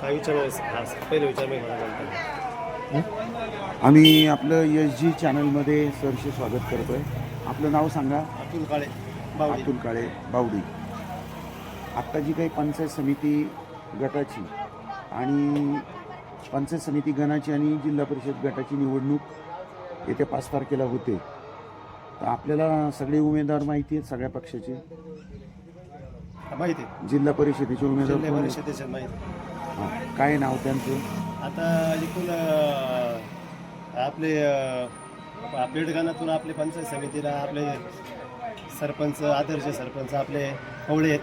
काय विचार हा पहिले विचार मी मला आम्ही आपलं SG चॅनलमध्ये सरचे स्वागत करतोय. आपलं नाव सांगा. अतुल काळे बावडी. अतुल काळे बावडी. आत्ता जी काही पंचायत समिती गटाची आणि पंचायत समिती गणाची आणि जिल्हा परिषद गटाची निवडणूक येत्या 5 तारखेला होते. तर आपल्याला सगळे उमेदवार माहिती आहेत सगळ्या पक्षाचे. माहिती आहे. जिल्हा परिषदेचे उमेदवार जिल्हा कोण आहेत? परिषदेच्या माहिती. हां, काय नाव त्यांचं? आता एकूण आपले पेडगाणातून आपले पंचायत समितीला आपले सरपंच आदर्श सरपंच आपले कवळे आहेत.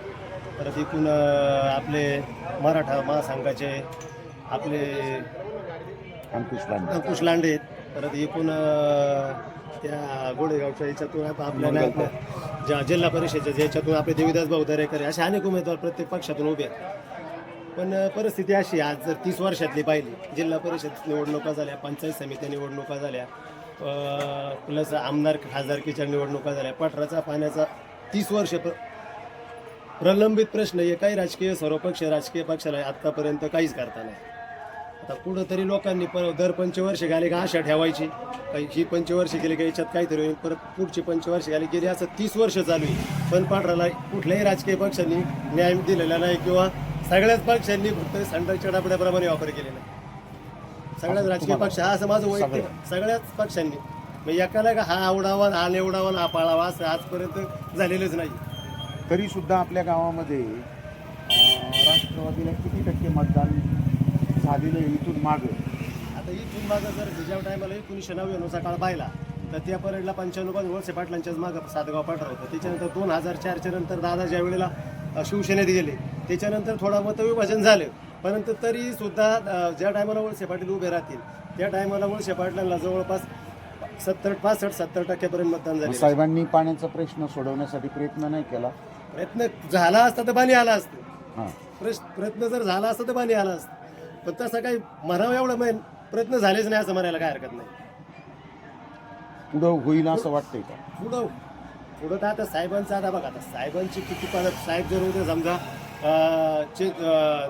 परत एकूण आपले मराठा महासंघाचे आपले अंकुश लांडे आहेत. परत एकूण त्या गोडेगावच्या याच्यातून आपल्या ज्या जिल्हा परिषदेच्या याच्यातून आपले देवीदास भाऊ दरेकर असे अनेक उमेदवार प्रत्येक पक्षातून उभे आहेत. पण परिस्थिती अशी आज जर 30 वर्षातली पाहिली, जिल्हा परिषद निवडणुका झाल्या, पंचायत समिती निवडणुका झाल्या, प्लस आमदार खासदारकीच्या निवडणुका झाल्या, पठाराचा पाण्याचा 30 वर्ष प्रलंबित प्रश्न हे काही राजकीय सर्वपक्ष राजकीय पक्षाला आत्तापर्यंत काहीच करता नाही. आता पुढं तरी लोकांनी दर 5 वर्ष गेले का आशा ठेवायची, काही ही 5 वर्ष गेली का याच्यात काहीतरी होईल, परत पुढची 5 वर्ष गेली असं 30 वर्ष चालू आहे. पण पठाराला कुठल्याही राजकीय पक्षांनी न्याय दिलेला नाही किंवा सगळ्याच पक्षांनी फक्त संडासच्या डबड्याप्रमाणे वापर केले नाही. सगळ्याच राजकीय पक्ष हा असं माझं वैयक्तिक सगळ्याच पक्षांनी मग एकाला का हा आवडावा हा निवडावा हा पाळावा असं आजपर्यंत झालेलंच नाही. तरी सुद्धा आपल्या गावामध्ये राष्ट्रवादीला किती टक्के मतदान झालेलं आहे इथून मागं? आता इथून मागं जर ज्या टायमाला 1999 काळ पाहिला तर त्या परेडला 95 वळसे पाटलांच्याच मागं सातगाव पाठरा होतं. त्याच्यानंतर 2004च्या नंतर दादा ज्या वेळेला शिवसेनेत गेले त्याच्यानंतर थोडा मतविभाजन झालं. परंतु तरी सुद्धा ज्या टायमाला वळसे पाटील उभे राहतील त्या टायमाला वळसे पाटलांना जवळपास 65-70% मतदान झाले. साहेबांनी पाण्याचा प्रश्न सोडवण्यासाठी प्रयत्न नाही केला? प्रयत्न झाला असता तर पाणी आलं असतं. हां, प्रयत्न जर झाला असता तर पाणी आलं असतं. पण तसं काही म्हणावं एवढं प्रयत्न झालेच नाही असं म्हणायला काय हरकत नाही. पुढं होईल असं वाटतंय का? पुढं तर आता साहेबांचं आता बघा आता साहेबांची किती साहेब जर उद्या समजा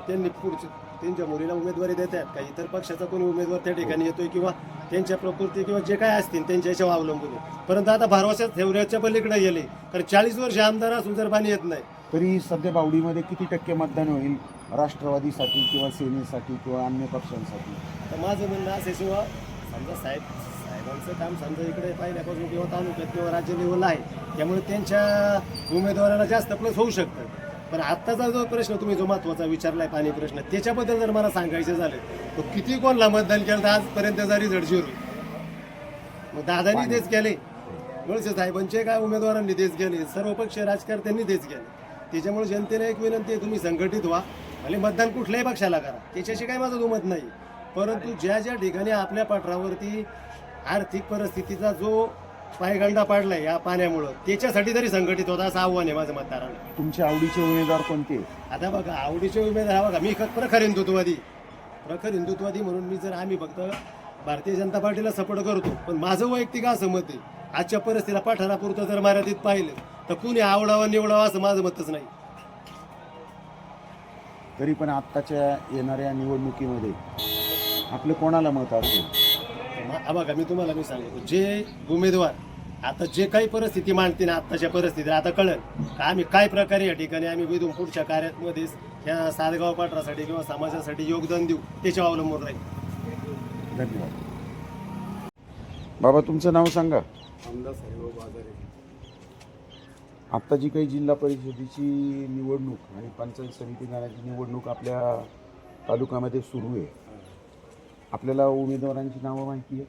त्यांनी त्यांच्या मुलीला उमेदवारी देतात का इतर पक्षाचा कोणी उमेदवार त्या ठिकाणी येतोय किंवा त्यांच्या प्रकृती किंवा जे काय असतील त्यांच्या याच्यावर अवलंबून आहे. परंतु आता भारवशात ठेवण्याच्या पलीकडे गेले कारण 40 वर्ष आमदार असून जर पाणी येत नाही. तरी सध्या बावडीमध्ये किती टक्के मतदान होईल राष्ट्रवादीसाठी किंवा सेनेसाठी किंवा अन्य पक्षांसाठी? तर माझं म्हणणं असे किंवा समजा साहेबांचं काम समजा इकडे पहिल्यापासून किंवा तालुक्यात किंवा राज्य लेवलला आहे त्यामुळे त्यांच्या उमेदवाराला जास्त प्लस होऊ शकतं. पण आत्ताचा जो प्रश्न तुम्ही जो महत्त्वाचा विचारलाय पाणी प्रश्न त्याच्याबद्दल जर मला सांगायचं झालं तर किती कोणला मतदान केलं तर आजपर्यंतचा रिझल्ट झिरो. मग दादांनी तेच केले, वळसे साहेबांचे काय उमेदवारांनी तेच केले, सर्वपक्षीय राजकारत्यांनी तेच केले. त्याच्यामुळे जनतेला एक विनंती आहे तुम्ही संघटित व्हा आणि मतदान कुठल्याही पक्षाला करा त्याच्याशी काही माझं दुमत नाही. परंतु ज्या ज्या ठिकाणी आपल्या पठारावरती आर्थिक परिस्थितीचा जो पायगंडा पाडलाय या पाण्यामुळं त्याच्यासाठी तरी संघटित होता असं आव्हान आहे माझं मतदारांना. तुमच्या आवडीचे उमेदवार कोणते? आता बघा आवडीचे उमेदवार बघा मी प्रखर हिंदुत्ववादी म्हणून मी जर आम्ही फक्त भारतीय जनता पार्टीला सपोर्ट करतो. पण माझं वैयक्तिक असं मत आहे आजच्या परिस्थितीला पठारापुरतं जर मर्यादित पाहिलं तर कुणी आवडावं निवडावं असं माझं मतच नाही. तरी पण आत्ताच्या येणाऱ्या निवडणुकीमध्ये आपलं कोणाला मत असेल? बघा मी सांगतो जे उमेदवार आता जे काही परिस्थिती मांडतील आत्ताच्या परिस्थितीला आता कळेल का आम्ही काय प्रकारे या ठिकाणी आम्ही विधून पुढच्या कार्यामध्ये ह्या सातगाव पाठरासाठी किंवा समाजासाठी योगदान देऊ त्याच्यावर अवलंबून राहील. धन्यवाद. बाबा तुमचं नाव सांगा. आत्ता जी काही जिल्हा परिषदेची निवडणूक आणि पंचायत समिती गणाची निवडणूक आपल्या तालुक्यामध्ये सुरू आहे. आपल्याला उमेदवारांची नावं माहिती आहे?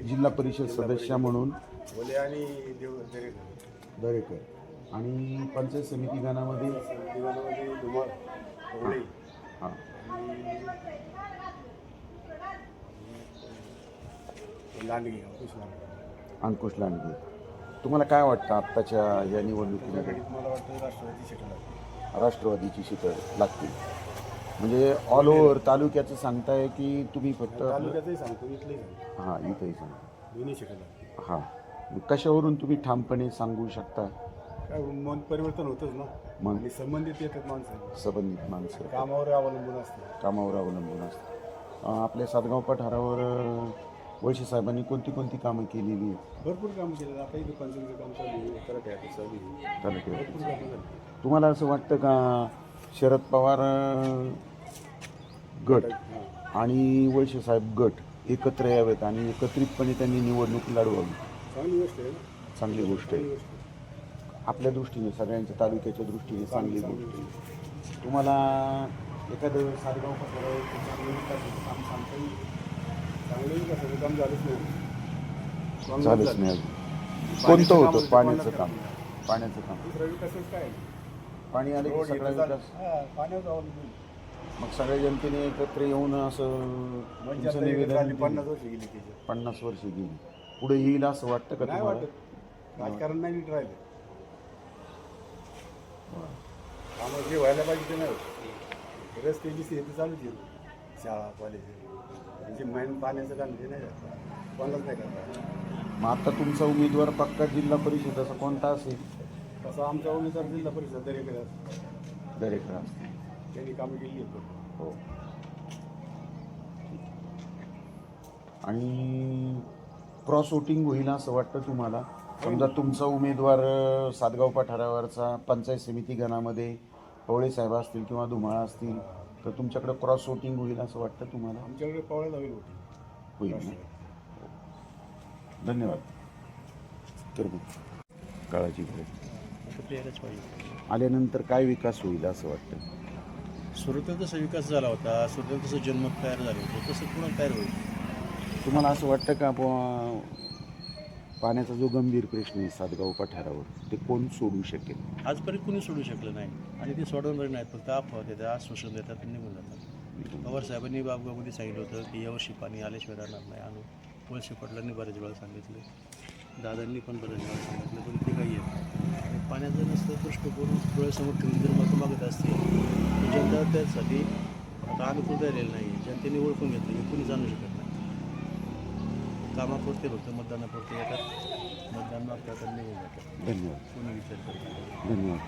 जिल्हा परिषद सदस्य म्हणून आणि दरेकर आणि पंचायत समिती गणामध्ये हां अंकुश लांडगे. तुम्हाला काय वाटतं आत्ताच्या या निवडणुकीमध्ये? मला वाटतं राष्ट्रवादीची सीटं लागतील म्हणजे ऑल ओव्हर तालुक्याचं सांगताय की तुम्ही फक्त तालुक्यातही सांगतो इथलंही सांगतो हां इथंही सांगा दोन्ही सीटं लागतील. हां कशावरून तुम्ही ठामपणे सांगू शकता? काय मन परिवर्तन होतंच ना. मग आणि संबंधित येतात माणसं, संबंधित माणसं कामावर अवलंबून असतात. कामावर अवलंबून असतात. आपल्या सातगाव पठारावर वळसे साहेबांनी कोणती कोणती कामं केलेली आहेत? भरपूर कामं केलं. आता इथं पंचायतीचं काम चालू आहे, तलाठी ऑफिस चालू आहे. तलाठी भरपूर ऑफिस. कामं झाली. तुम्हाला असं वाटतं का शरद पवार गट हां. आणि वळसे साहेब गट एकत्र यावेत आणि एकत्रितपणे त्यांनी निवडणूक लढवावी? चांगली गोष्ट आहे ना. चांगली गोष्ट चांगली आहे. गोष्ट आहे. आपल्या दृष्टीने सगळ्यांच्या तालुक्याच्या दृष्टीने चांगली चांगली गोष्ट गोष्ट आहे. तुम्हाला एखादं सातगाव पठारावर चांगलं विकासाचं काम सांगता येईल? चांगलं विकासाचं काम झालंच नाही. चांगलं झालंच झालं. नाही अजून. पाण्याचं कोणतं काम होतं होतं, पाण्याचं पाण्याचं काम? काम. पाण्याचं काम. दुसरा विकासच काय आहे? पाणी आले की रोड सगळा येतं चालू. विकास. हां, पाण्यावर अवलंबून. मग सगळ्या जनतेने एकत्र येऊन असं म्हणजे तुमचं आता निवेदन झाली दिलं. 50 वर्ष गेली त्याच्यात. 50 वर्ष गेली. पुढे येईल असं वाटतं का नाही तुम्हाला? वाटत. राजकारण नाही नीट राहिलं. आम्हाला जे व्हायला पाहिजे ते नाही होत. रस्त्याची सेवा चालूच आहे. शाळा कॉलेज म्हणजे मेन पाण्याचं काम ते नाही झालं. कोणालाच नाही करता. मग आता तुमचा उमेदवार पक्का जिल्हा परिषदेचा कोणता असेल? तसं आमचा उमेदवार जिल्हा परिषद दरेकडे दरेकर असतील. त्यांनी कामं केली आहेत. हो. आणि क्रॉस वोटिंग होईल असं वाटतं तुम्हाला? समजा तुमचा उमेदवार सातगाव पठारावरचा पंचायत समिती गणामध्ये पवळे साहेब असतील किंवा धुमाळा असतील तर तुमच्याकडे क्रॉस वोटिंग होईल असं वाटतं तुम्हाला? आमच्याकडे पावळ्याला होईल होती. होईल ना? धन्यवाद. तर काळाची गरज. आल्यानंतर काय विकास होईल असं वाटतं? सुरुवातीला जसा विकास झाला होता, सुरुवातीला जसं जन्म तयार झालं होतं तसं पुन्हा तयार होईल. तुम्हाला असं वाटतं का पाण्याचा जो गंभीर प्रश्न आहे सातगाव पठारावर ते कोण सोडवू शकेल? आजपर्यंत कोणी सोडू शकलं नाही आणि ते सोडवणार नाहीत. फक्त अफवा देतात, आश्वासन देतात आणि निघून जातात. पवार साहेबांनी बाबगावमध्ये सांगितलं होतं की यावर्षी पाणी आल्याशिवाय राहणार नाही. आणि वळसे पाटलांनी बऱ्याच वेळा सांगितलं, दादांनी पण बऱ्याच वेळा सांगितलं, पण ते काही येत नाही. आणि पाण्याचं नसतं दृष्ट करून डोळ्यासमोर ठेवून जर मतं मागत असते तर जनता त्यासाठी आता अनुकूल राहिलेलं नाही. जनतेने ओळखून घेतलं हे कोणी जाणू शकत नाही. कामापुरते फक्त मतदानापुरते येतात, मतदान मागतात आणि निघून जातात. धन्यवाद. कोणी विचार करत नाही. धन्यवाद.